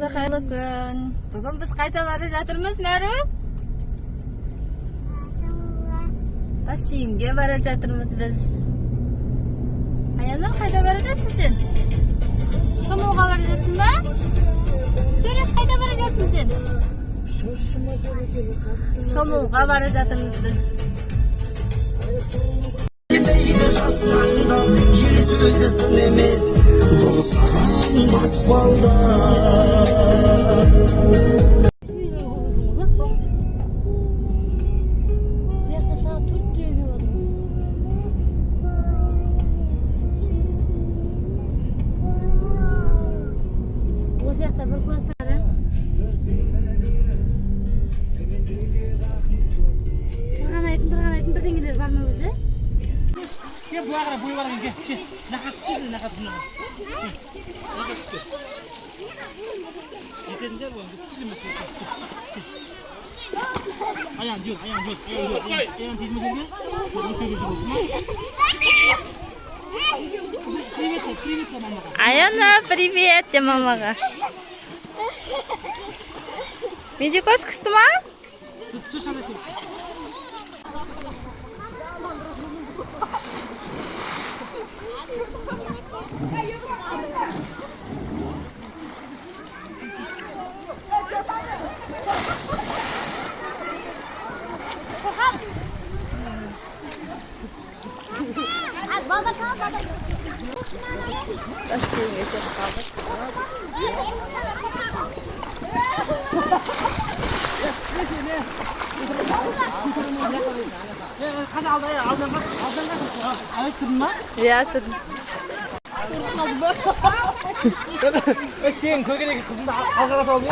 Hayırlı gün. Bugün biz qayta bara жатырмыз, Мәru? Бассейнге бара жатырмыз biz. Аяндар qayta бара жатсың сен? Шомылға бара жаттың ба? Сөйлеш, qayta бара жаттың сен? Шомылға бара жатырмыз biz. Аяна, привет, я мамаға. Медик өз күшті ма? Ya sırdım. Sen köydeki kızın da halkara falan mı?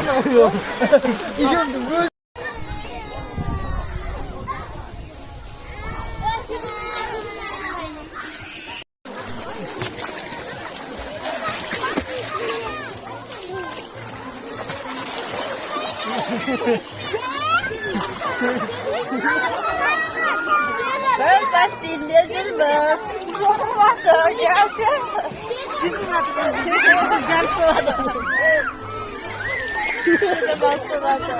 İlgilendim. Ben basseynde жүрміз. Соғылмақты, келші. Жүзімді гәл соғады. Көйде бас соғады.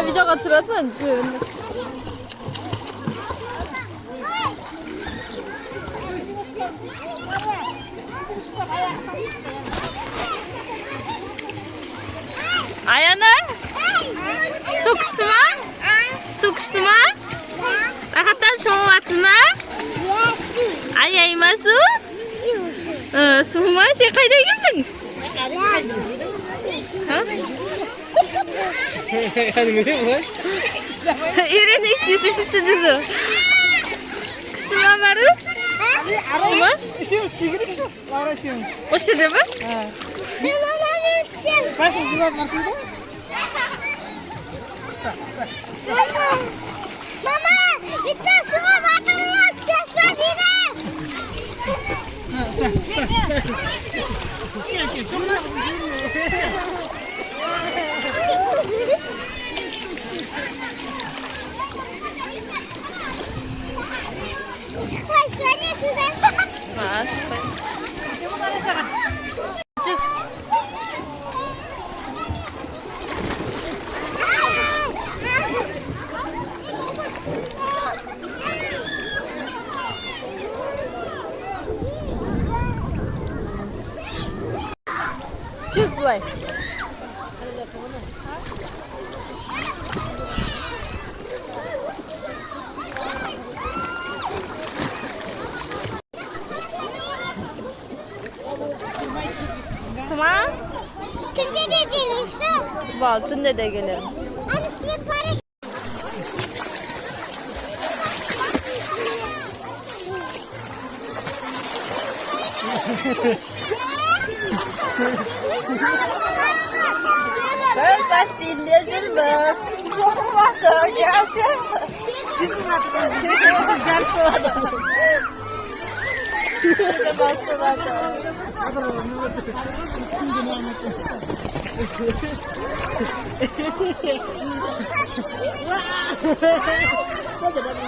Видеоға түсіретін жөн. Ayana, su күшті ма? Su күшті ма? Рахаттан шомылып жатсың ба? Аяй ма су? Су ма? Сен қайда келдің? Үйренейік десең şu жүзу. Күшті ма, Мәru? Күшті ма? İşimiz sigiri şu. Lara işimiz. Осы жерде ма? Başım zıvat markaydı. Mama, bitti suya batırmak sesler yine. Gel çok nasıl bir şey mi? Şöyle sudan. Süper. Cız. Cız bulay. Ма? Tunca dediğin yüksel. Baltında da gelirim. Hadi simit bari. Ben basseynde жүрміз. Соғылмақты, келші. Жүзімді гәл соғады. Köşede bastıracağım. Kok jadi